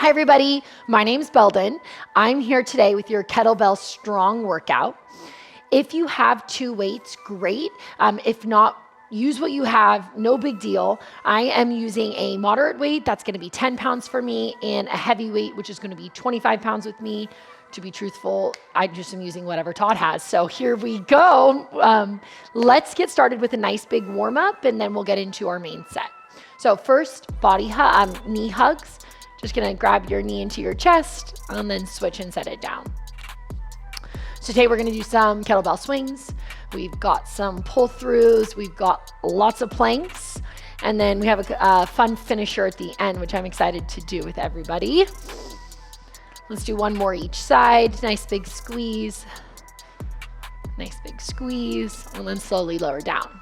Hi everybody, my name's Belden. I'm here today with your kettlebell strong workout. If you have two weights, great. If not, use what you have, no big deal. I am using a moderate weight, that's gonna be 10 pounds for me, and a heavy weight, which is gonna be 25 pounds with me. To be truthful, I just am using whatever Todd has. So here we go. Let's get started with a nice big warm up and then we'll get into our main set. So first, knee hugs. Just gonna grab your knee into your chest and then switch and set it down. So today we're gonna do some kettlebell swings. We've got some pull throughs. We've got lots of planks. And then we have a fun finisher at the end, which I'm excited to do with everybody. Let's do one more each side. Nice big squeeze. Nice big squeeze. And then slowly lower down.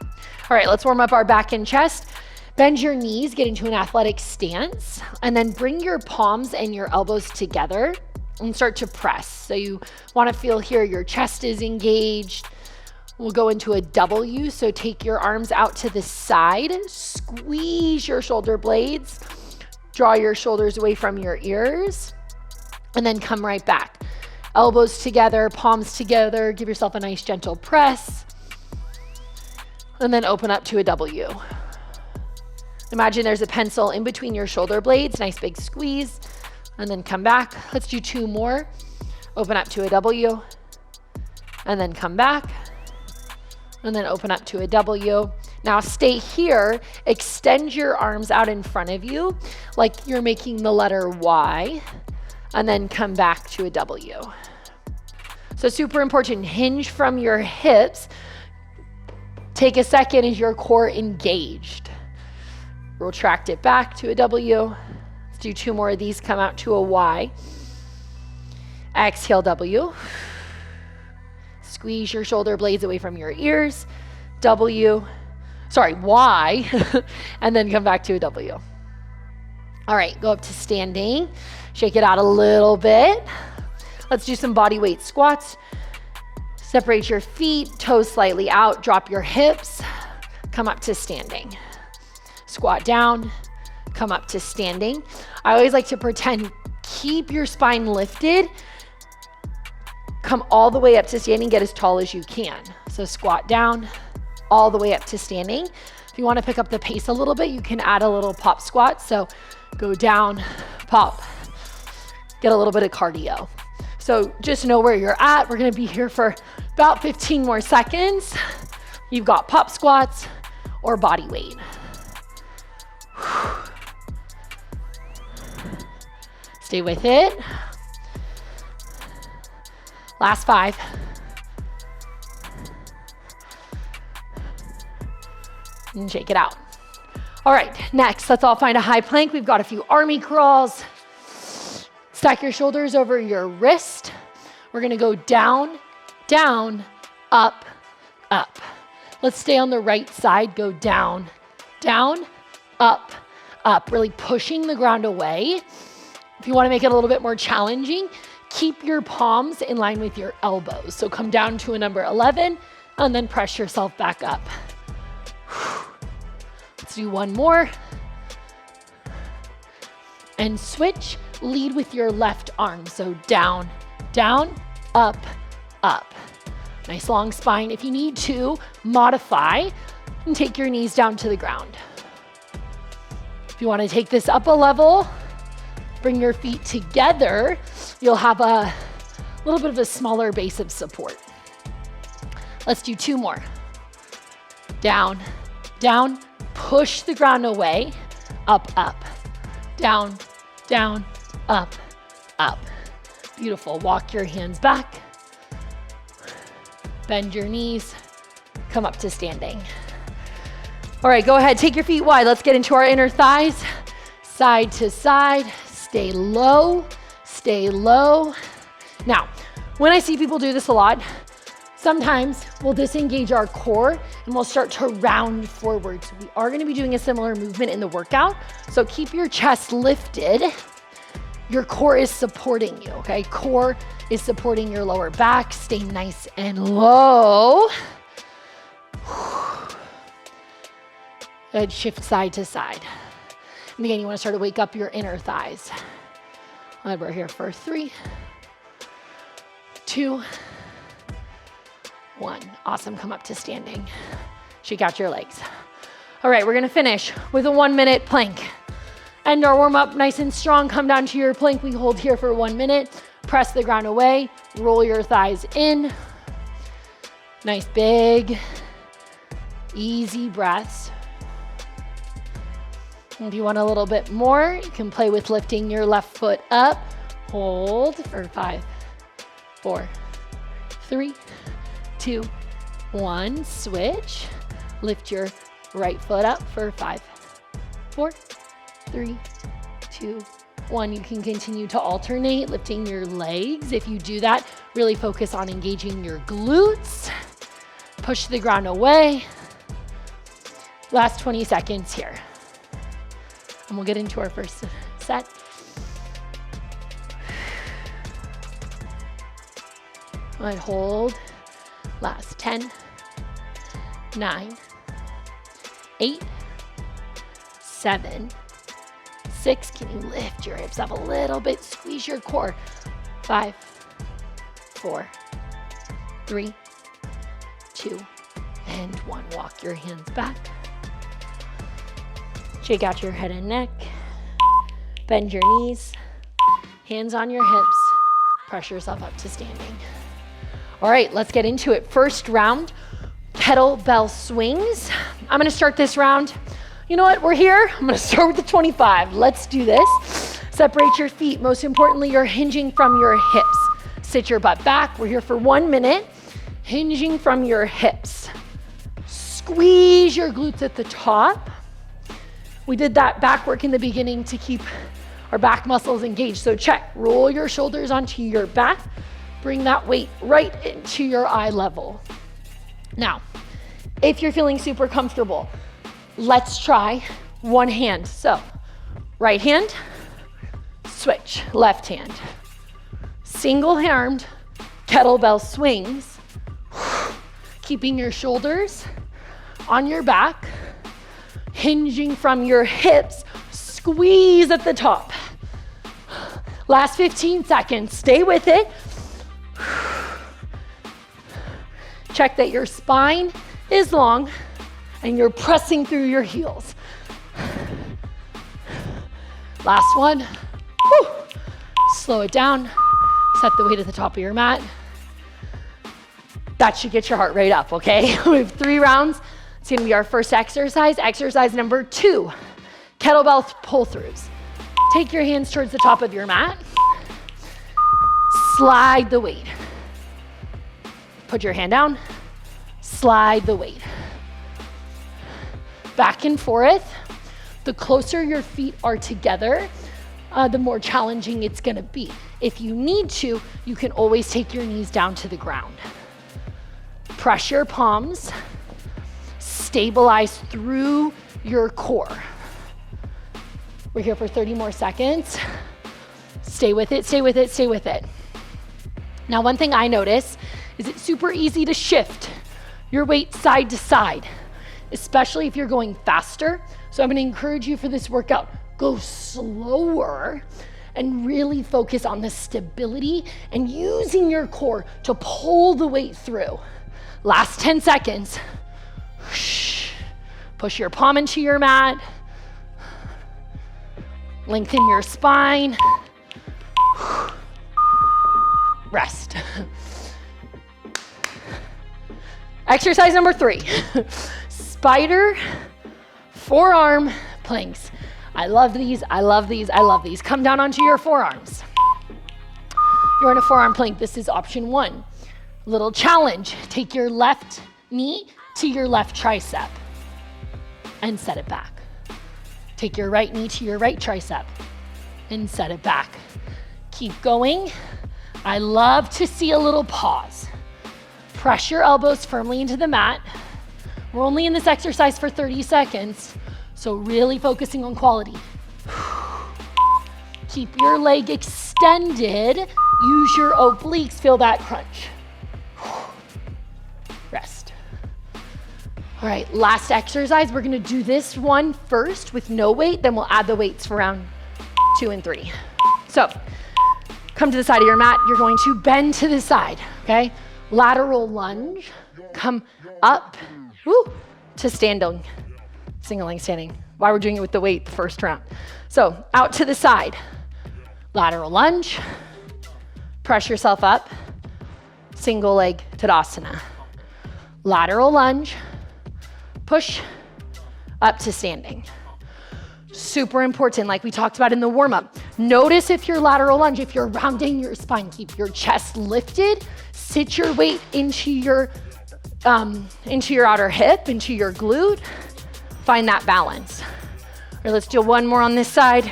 All right, let's warm up our back and chest. Bend your knees, get into an athletic stance, and then bring your palms and your elbows together and start to press. So you want to feel here your chest is engaged. We'll go into a W, so take your arms out to the side, squeeze your shoulder blades, draw your shoulders away from your ears, and then come right back. Elbows together, palms together, give yourself a nice gentle press, and then open up to a W. Imagine there's a pencil in between your shoulder blades, nice big squeeze, and then come back. Let's do two more. Open up to a W, and then come back, and then open up to a W. Now stay here, extend your arms out in front of you, like you're making the letter Y, and then come back to a W. So super important, hinge from your hips. Take a second as your core engaged. Retract it back to a W. Let's do two more of these, come out to a Y. Exhale, W. Squeeze your shoulder blades away from your ears. Y, and then come back to a W. All right, go up to standing. Shake it out a little bit. Let's do some body weight squats. Separate your feet, toes slightly out, drop your hips, come up to standing. Squat down, come up to standing. I always like to pretend, keep your spine lifted, come all the way up to standing, get as tall as you can. So squat down, all the way up to standing. If you want to pick up the pace a little bit, you can add a little pop squat. So go down, pop, get a little bit of cardio. So just know where you're at. We're gonna be here for about 15 more seconds. You've got pop squats or body weight. Stay with it. Last 5. And shake it out. All right, next, let's all find a high plank. We've got a few army crawls. Stack your shoulders over your wrist. We're gonna go down, down, up, up. Let's stay on the right side, go down, down, up, up, really pushing the ground away. If you wanna make it a little bit more challenging, keep your palms in line with your elbows. So come down to a number 11 and then press yourself back up. Let's do one more. And switch, lead with your left arm. So down, down, up, up. Nice long spine. If you need to, modify and take your knees down to the ground. If you want to take this up a level, bring your feet together, you'll have a little bit of a smaller base of support. Let's do two more. Down, down, push the ground away, up, up, down, down, up, up. Beautiful. Walk your hands back. Bend your knees. Come up to standing. All right, go ahead. Take your feet wide. Let's get into our inner thighs. Side to side. Stay low. Stay low. Now, when I see people do this a lot, sometimes we'll disengage our core and we'll start to round forward. So we are going to be doing a similar movement in the workout. So keep your chest lifted. Your core is supporting you, okay? Core is supporting your lower back. Stay nice and low. Good, shift side to side. And again, you want to start to wake up your inner thighs. All right, we're here for 3, 2, 1. Awesome, come up to standing. Shake out your legs. All right, we're gonna finish with a 1-minute plank. End our warm up nice and strong. Come down to your plank. We hold here for 1 minute. Press the ground away. Roll your thighs in. Nice big, easy breaths. If you want a little bit more, you can play with lifting your left foot up. Hold for 5, 4, 3, 2, 1. Switch. Lift your right foot up for 5, 4, 3, 2, 1. You can continue to alternate, lifting your legs. If you do that, really focus on engaging your glutes. Push the ground away. Last 20 seconds here. And we'll get into our first set. All right, hold. Last 10, 9, 8, 7, 6. Can you lift your hips up a little bit? Squeeze your core. 5, 4, 3, 2, and 1. Walk your hands back. Shake out your head and neck. Bend your knees. Hands on your hips. Press yourself up to standing. All right, let's get into it. First round, kettlebell swings. I'm gonna start this round. You know what, we're here. I'm gonna start with the 25. Let's do this. Separate your feet. Most importantly, you're hinging from your hips. Sit your butt back. We're here for 1 minute. Hinging from your hips. Squeeze your glutes at the top. We did that back work in the beginning to keep our back muscles engaged. So check, roll your shoulders onto your back. Bring that weight right into your eye level. Now, if you're feeling super comfortable, let's try one hand. So, right hand, switch, left hand. Single-armed kettlebell swings, keeping your shoulders on your back, hinging from your hips, squeeze at the top. Last 15 seconds, stay with it. Check that your spine is long and you're pressing through your heels. Last one. Whew. Slow it down. Set the weight at the top of your mat. That should get your heart rate up, okay? We have 3 rounds. It's gonna be our first exercise. Exercise number 2, kettlebell pull-throughs. Take your hands towards the top of your mat. Slide the weight. Put your hand down. Slide the weight. Back and forth. The closer your feet are together, the more challenging it's gonna be. If you need to, you can always take your knees down to the ground. Press your palms. Stabilize through your core. We're here for 30 more seconds. Stay with it, stay with it, stay with it. Now, one thing I notice is it's super easy to shift your weight side to side, especially if you're going faster. So I'm gonna encourage you for this workout, go slower and really focus on the stability and using your core to pull the weight through. Last 10 seconds. Push your palm into your mat. Lengthen your spine. Rest. Exercise number 3, spider forearm planks. I love these, I love these, I love these. Come down onto your forearms. You're in a forearm plank. This is option 1. Little challenge. Take your left knee to your left tricep and set it back. Take your right knee to your right tricep and set it back. Keep going. I love to see a little pause. Press your elbows firmly into the mat. We're only in this exercise for 30 seconds, so really focusing on quality. Keep your leg extended. Use your obliques, feel that crunch. Rest. All right, last exercise. We're gonna do this one first with no weight, then we'll add the weights for round 2 and 3. So come to the side of your mat. You're going to bend to the side, okay? Lateral lunge, come up, to standing, single leg standing. Why we're doing it with the weight the first round. So out to the side, lateral lunge, press yourself up, single leg Tadasana. Lateral lunge, push, up to standing. Super important, like we talked about in the warm-up. Notice if your lateral lunge, if you're rounding your spine, keep your chest lifted, sit your weight into your outer hip, into your glute. Find that balance. All right, let's do one more on this side.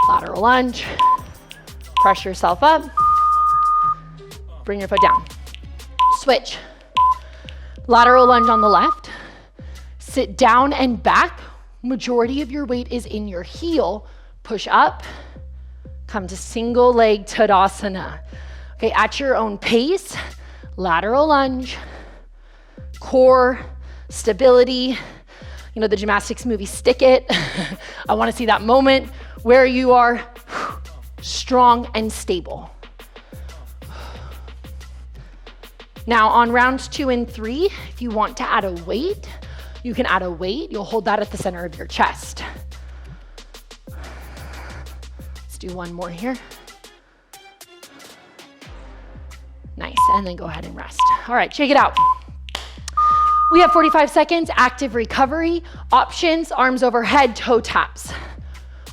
Lateral lunge, press yourself up, bring your foot down. Switch. Lateral lunge on the left, sit down and back. Majority of your weight is in your heel. Push up, come to single leg Tadasana. Okay, at your own pace, lateral lunge, core, stability. You know the gymnastics movie, Stick It. I wanna see that moment where you are strong and stable. Now on rounds 2 and 3, if you want to add a weight, you can add a weight. You'll hold that at the center of your chest. Let's do one more here. Nice, and then go ahead and rest. All right, check it out. We have 45 seconds, active recovery. Options, arms overhead, toe taps.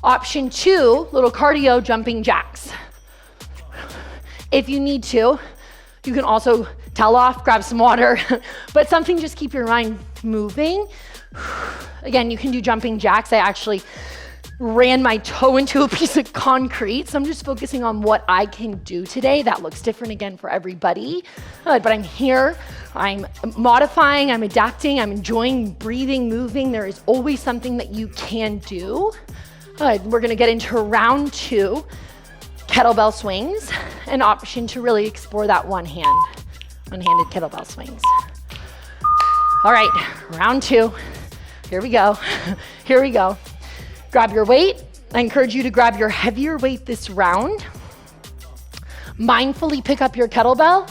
Option 2, little cardio, jumping jacks. If you need to, you can also towel off, grab some water, but something just keep your mind moving. Again, you can do jumping jacks. I actually ran my toe into a piece of concrete, so I'm just focusing on what I can do today. That looks different again for everybody, but I'm here. I'm modifying, I'm adapting, I'm enjoying breathing, moving. There is always something that you can do. We're gonna get into round 2, kettlebell swings, an option to really explore that one-handed kettlebell swings. All right, round 2, here we go, here we go. Grab your weight. I encourage you to grab your heavier weight this round. Mindfully pick up your kettlebell.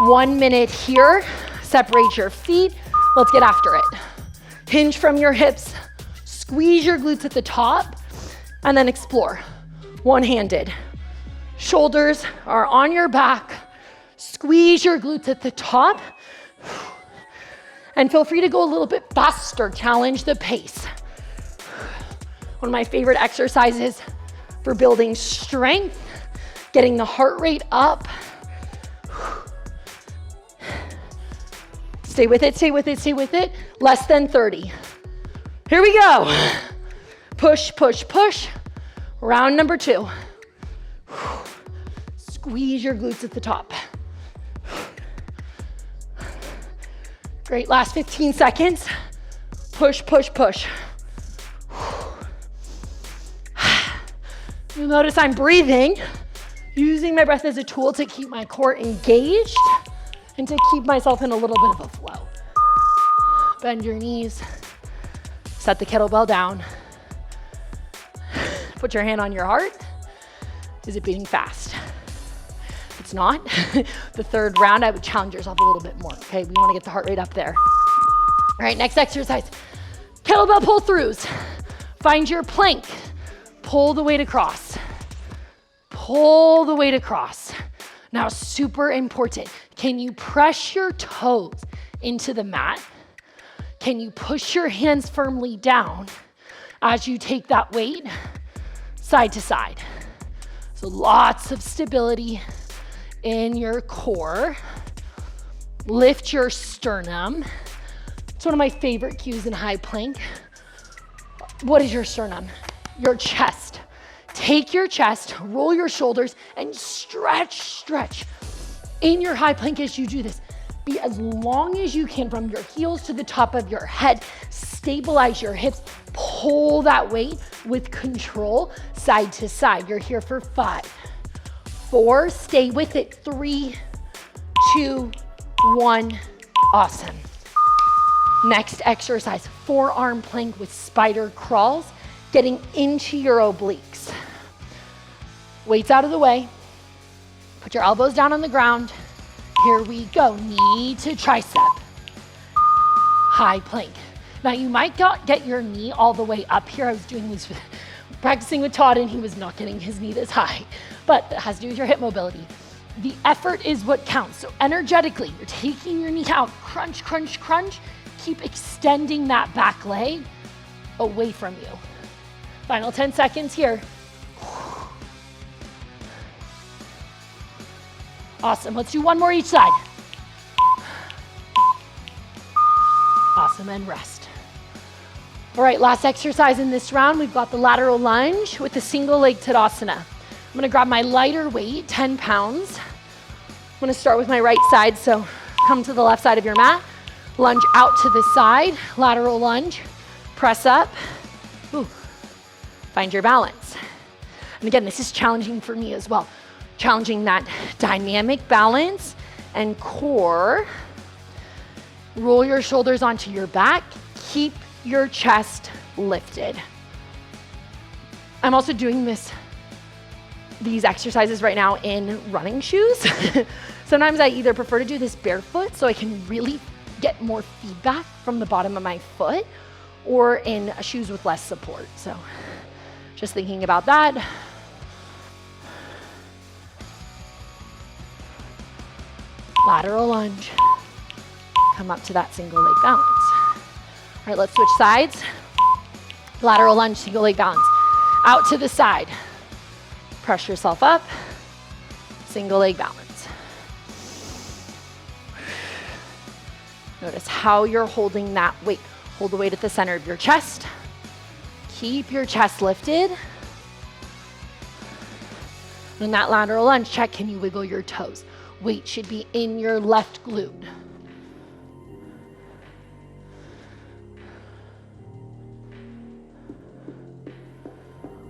1 minute here, separate your feet. Let's get after it. Hinge from your hips, squeeze your glutes at the top, and then explore. One-handed. Shoulders are on your back. Squeeze your glutes at the top. And feel free to go a little bit faster. Challenge the pace. One of my favorite exercises for building strength, getting the heart rate up. Stay with it, stay with it, stay with it. Less than 30. Here we go. Push, push, push. Round number 2. Squeeze your glutes at the top. Great, last 15 seconds. Push, push, push. You'll notice I'm breathing, using my breath as a tool to keep my core engaged and to keep myself in a little bit of a flow. Bend your knees, set the kettlebell down. Put your hand on your heart. Is it beating fast? If it's not, the third round, I would challenge yourself a little bit more, okay? We wanna get the heart rate up there. All right, next exercise, kettlebell pull-throughs. Find your plank. Pull the weight across. Pull the weight across. Now, super important. Can you press your toes into the mat? Can you push your hands firmly down as you take that weight side to side? So lots of stability in your core. Lift your sternum. It's one of my favorite cues in high plank. What is your sternum? Your chest. Take your chest, roll your shoulders, and stretch, stretch. In your high plank as you do this, be as long as you can from your heels to the top of your head. Stabilize your hips, pull that weight with control, side to side. You're here for 5, 4, stay with it, 3, 2, 1, awesome. Next exercise, forearm plank with spider crawls, getting into your obliques. Weights out of the way, Put your elbows down on the ground. Here we go, knee to tricep. High plank. Now you might not get your knee all the way up here. I was doing this, practicing with Todd, and he was not getting his knee this high, but it has to do with your hip mobility. The effort is what counts. So energetically, you're taking your knee out, crunch, crunch, crunch. Keep extending that back leg away from you. Final 10 seconds here. Awesome, let's do one more each side. Awesome, and rest. All right, last exercise in this round, we've got the lateral lunge with the single leg Tadasana. I'm gonna grab my lighter weight, 10 pounds. I'm gonna start with my right side, so come to the left side of your mat, lunge out to the side, lateral lunge, press up, ooh, find your balance. And again, this is challenging for me as well, challenging that dynamic balance and core. Roll your shoulders onto your back, keep your chest lifted. I'm also doing these exercises right now in running shoes. Sometimes I either prefer to do this barefoot so I can really get more feedback from the bottom of my foot, or in shoes with less support. So just thinking about that. Lateral lunge. Come up to that single leg balance. All right, let's switch sides. Lateral lunge, single leg balance. Out to the side. Press yourself up. Single leg balance. Notice how you're holding that weight. Hold the weight at the center of your chest. Keep your chest lifted. In that lateral lunge, check, can you wiggle your toes? Weight should be in your left glute.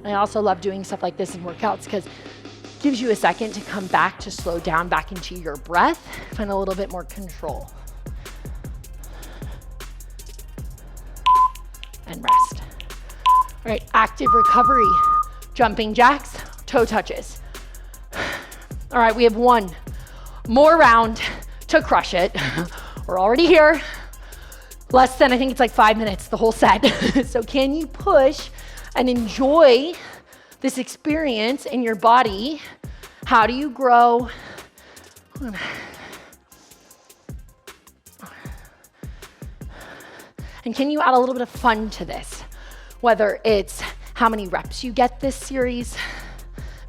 I also love doing stuff like this in workouts because it gives you a second to come back, to slow down back into your breath, find a little bit more control. And rest. All right, active recovery. Jumping jacks, toe touches. All right, we have one more round to crush it. We're already here. Less than, I think it's like 5 minutes, the whole set. So can you push and enjoy this experience in your body? How do you grow? And can you add a little bit of fun to this? Whether it's how many reps you get this series,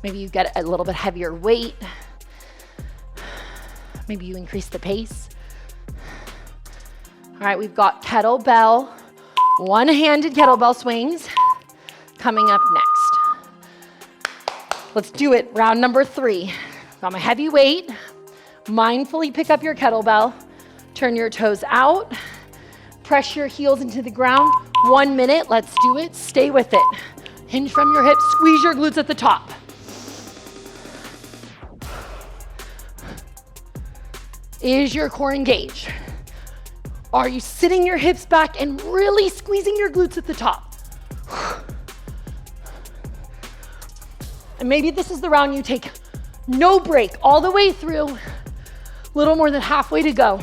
maybe you get a little bit heavier weight, maybe you increase the pace. All right, we've got kettlebell, one-handed kettlebell swings coming up next. Let's do it, round number 3. Got my heavy weight, mindfully pick up your kettlebell, turn your toes out, press your heels into the ground. 1 minute, let's do it, stay with it. Hinge from your hips, squeeze your glutes at the top. Is your core engaged? Are you sitting your hips back and really squeezing your glutes at the top? And maybe this is the round you take no break all the way through, little more than halfway to go.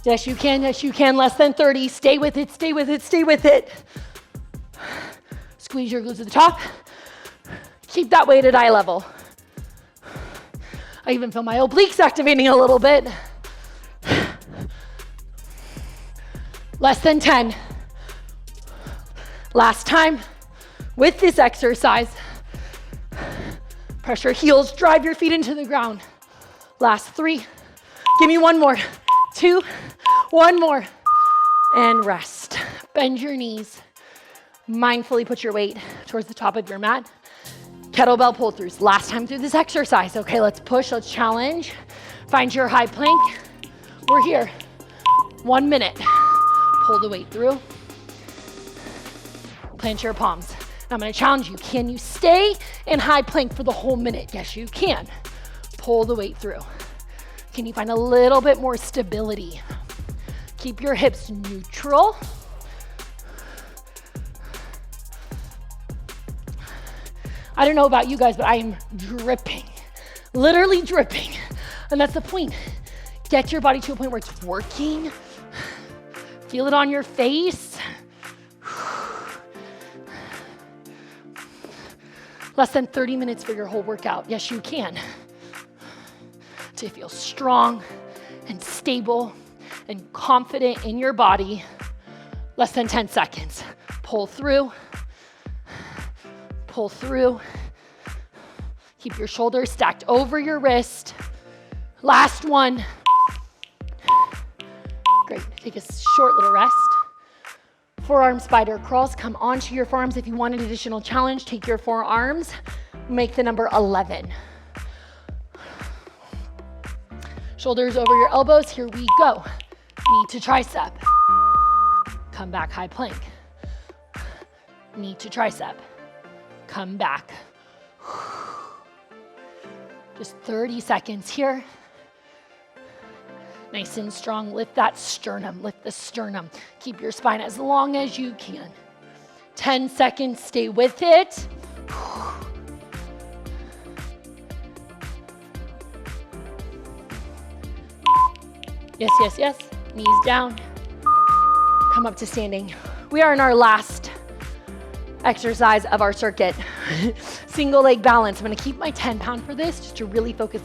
Yes, you can, less than 30. Stay with it, stay with it, stay with it. Squeeze your glutes at the top. Keep that weight at eye level. I even feel my obliques activating a little bit. Less than 10. Last time with this exercise. Press your heels, drive your feet into the ground. Last 3. Give me 1 more. 2, 1 more. And rest. Bend your knees. Mindfully put your weight towards the top of your mat. Kettlebell pull-throughs. Last time through this exercise. Okay, let's push, let's challenge. Find your high plank. We're here. 1 minute. Pull the weight through. Plant your palms. Now I'm gonna challenge you. Can you stay in high plank for the whole minute? Yes, you can. Pull the weight through. Can you find a little bit more stability? Keep your hips neutral. I don't know about you guys, but I am dripping, literally dripping. And that's the point. Get your body to a point where it's working. Feel it on your face. Less than 30 minutes for your whole workout. Yes, you can. To feel strong and stable and confident in your body. Less than 10 seconds. Pull through. Pull through. Keep your shoulders stacked over your wrist. Last one. Great. Take a short little rest. Forearm spider crawls. Come onto your forearms. If you want an additional challenge, take your forearms. Make the number 11. Shoulders over your elbows. Here we go. Knee to tricep. Come back, high plank. Knee to tricep. Come back. Just 30 seconds here. Nice and strong. Lift that sternum. Lift the sternum. Keep your spine as long as you can. 10 seconds. Stay with it. Yes, yes, yes. Knees down. Come up to standing. We are in our last exercise of our circuit. Single leg balance. I'm going to keep my 10-pound for this just to really focus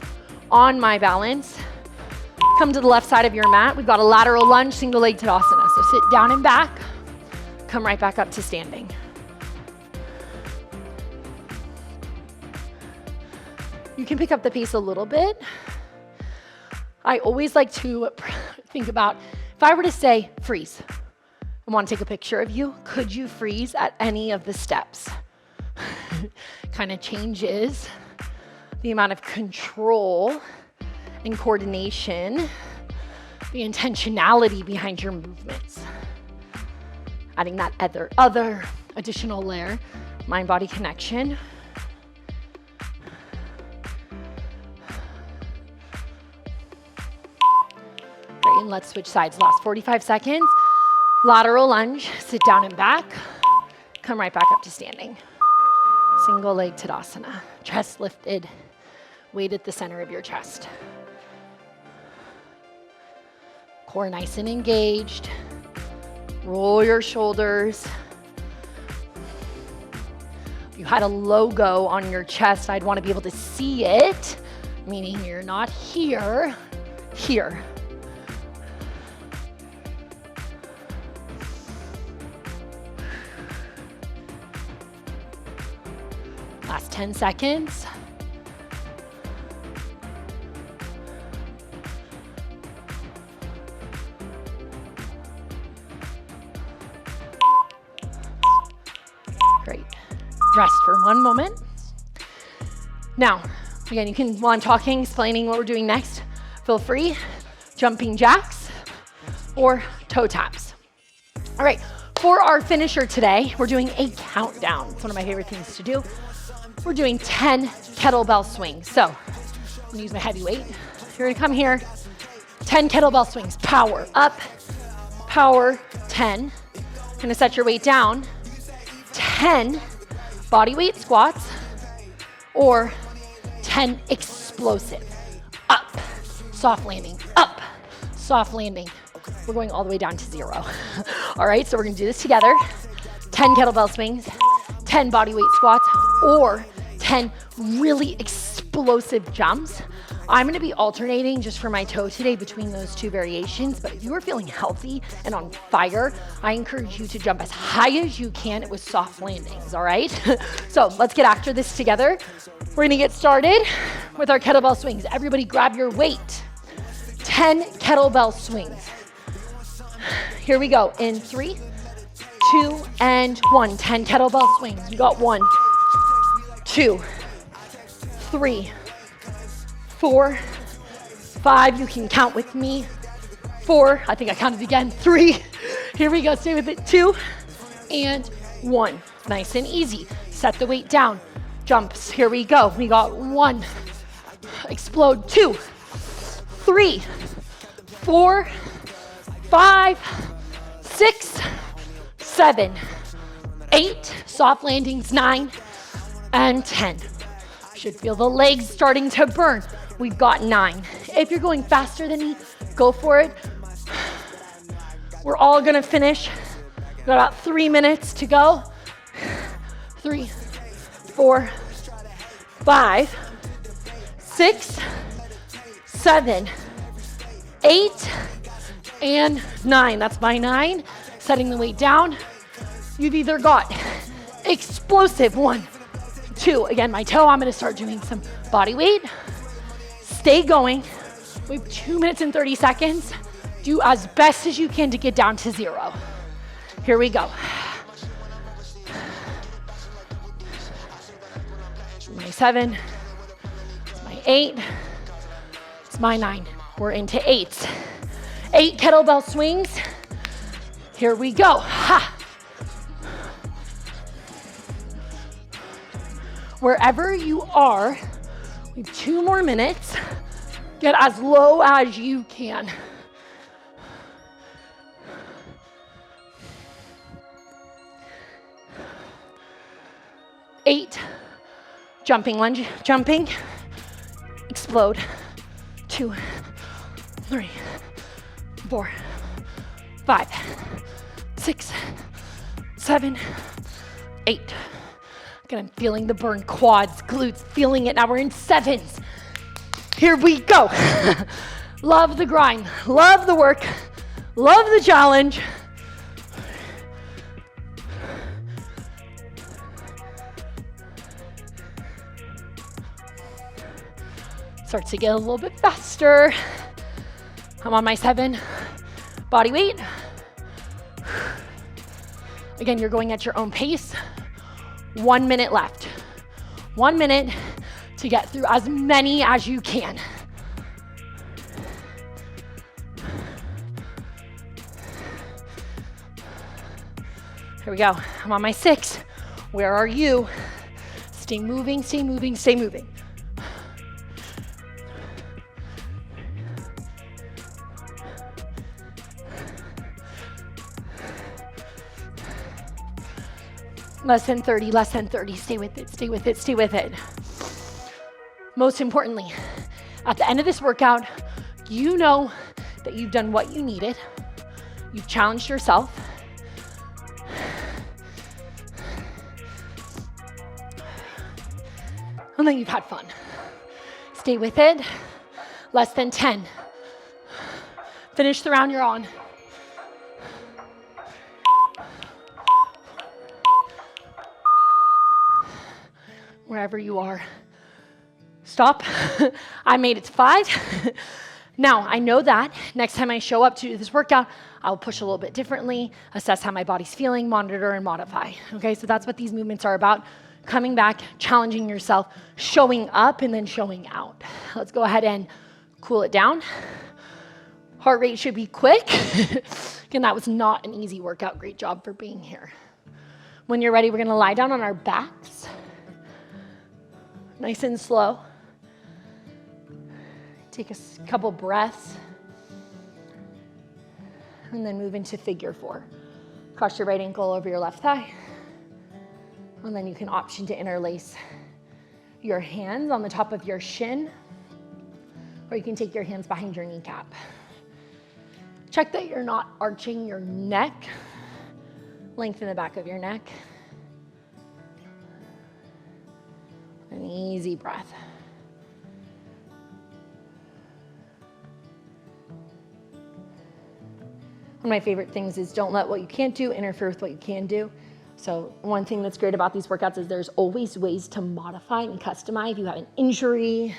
on my balance. Come to the left side of your mat. We've got a lateral lunge, single leg Tadasana. So sit down and back. Come right back up to standing. You can pick up the pace a little bit. I always like to think about, if I were to say freeze, I want to take a picture of you, could you freeze at any of the steps? Kind of changes the amount of control and coordination, the intentionality behind your movements. Adding that other additional layer, mind-body connection. Great, and let's switch sides. Last 45 seconds. Lateral lunge, sit down and back. Come right back up to standing. Single leg Tadasana. Chest lifted, weight at the center of your chest. Core nice and engaged. Roll your shoulders. If you had a logo on your chest, I'd want to be able to see it, meaning you're not here, here. Last 10 seconds. Great. Rest for one moment. Now, again, you can, while I'm talking, explaining what we're doing next, feel free, jumping jacks or toe taps. All right, for our finisher today, we're doing a countdown. It's one of my favorite things to do. We're doing 10 kettlebell swings. So I'm gonna use my heavy weight. You're gonna come here, 10 kettlebell swings. Power up, power 10. Gonna set your weight down. 10 body weight squats or 10 explosive. Up, soft landing, up, soft landing. We're going all the way down to 0. All right, so we're gonna do this together. 10 kettlebell swings, 10 body weight squats, or 10 really explosive jumps. I'm gonna be alternating just for my toe today between those two variations, but if you are feeling healthy and on fire, I encourage you to jump as high as you can with soft landings, all right? So let's get after this together. We're gonna get started with our kettlebell swings. Everybody grab your weight. 10 kettlebell swings. Here we go, in 3, 2, and 1. 10 kettlebell swings. You got 1, 2, 3, 4, 5. You can count with me. 4, I think I counted again. 3, here we go, stay with it. 2, and 1. Nice and easy. Set the weight down. Jumps, here we go. We got 1, explode, 2, 3, 4, 5, 6, 7, 8, soft landings, 9, and 10. Should feel the legs starting to burn. We've got 9. If you're going faster than me, go for it. We're all gonna finish. We've got about 3 minutes to go. 3, 4, 5, 6, 7, 8, and 9. That's my 9. Setting the weight down. You've either got explosive 1, 2. Again, my toe, I'm gonna start doing some body weight. Stay going. We have 2 minutes and 30 seconds. Do as best as you can to get down to 0. Here we go. My 7, it's my 8, it's my 9. We're into 8s. 8 kettlebell swings. Here we go. Ha! Wherever you are, we have 2 more minutes. Get as low as you can. 8, jumping lunge, jumping, explode. 2, 3, 4, 5, 6, 7, 8. Again, I'm feeling the burn, quads, glutes, feeling it. Now we're in 7s. Here we go. Love the grind, love the work, love the challenge. Starts to get a little bit faster. I'm on my 7. Body weight. Again, you're going at your own pace. 1 minute left. 1 minute to get through as many as you can. Here we go. I'm on my 6. Where are you? Stay moving, stay moving, stay moving. Less than 30, less than 30. Stay with it, stay with it, stay with it. Most importantly, at the end of this workout, you know that you've done what you needed. You've challenged yourself. And then you've had fun. Stay with it. Less than 10. Finish the round you're on. Wherever you are. Stop. I made it to 5. Now, I know that next time I show up to do this workout, I'll push a little bit differently, assess how my body's feeling, monitor and modify. Okay, so that's what these movements are about. Coming back, challenging yourself, showing up, and then showing out. Let's go ahead and cool it down. Heart rate should be quick. Again, that was not an easy workout. Great job for being here. When you're ready, we're gonna lie down on our backs. Nice and slow. Take a couple breaths. And then move into figure 4. Cross your right ankle over your left thigh. And then you can option to interlace your hands on the top of your shin, or you can take your hands behind your kneecap. Check that you're not arching your neck. Lengthen the back of your neck. An easy breath. One of my favorite things is don't let what you can't do interfere with what you can do. So one thing that's great about these workouts is there's always ways to modify and customize. If you have an injury,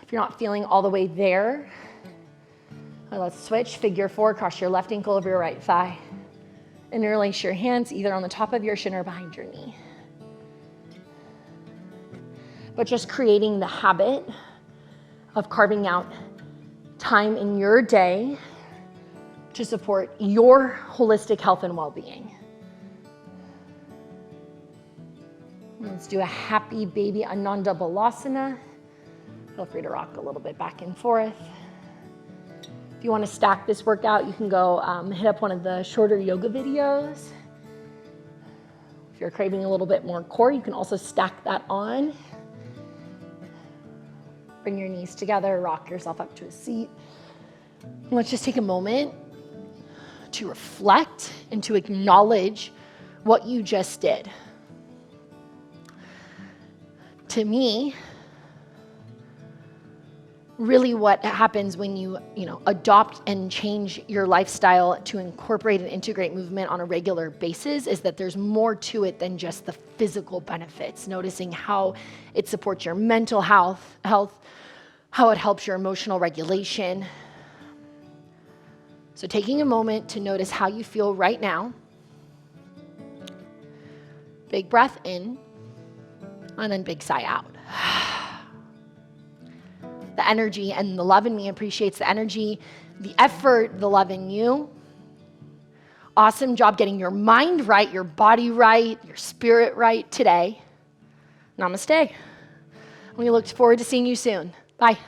if you're not feeling all the way there, let's switch. Figure 4, cross your left ankle over your right thigh. Interlace your hands either on the top of your shin or behind your knee. But just creating the habit of carving out time in your day to support your holistic health and well-being. Let's do a happy baby Ananda Balasana. Feel free to rock a little bit back and forth. If you want to stack this workout, you can go hit up one of the shorter yoga videos. If you're craving a little bit more core, you can also stack that on. Bring your knees together, rock yourself up to a seat. And let's just take a moment to reflect and to acknowledge what you just did. To me, really what happens when you adopt and change your lifestyle to incorporate and integrate movement on a regular basis is that there's more to it than just the physical benefits. Noticing how it supports your mental health, how it helps your emotional regulation. So taking a moment to notice how you feel right now. Big breath in, and then big sigh out. The energy and the love in me appreciates the energy, the effort, the love in you. Awesome job getting your mind right, your body right, your spirit right today. Namaste. We look forward to seeing you soon. Bye.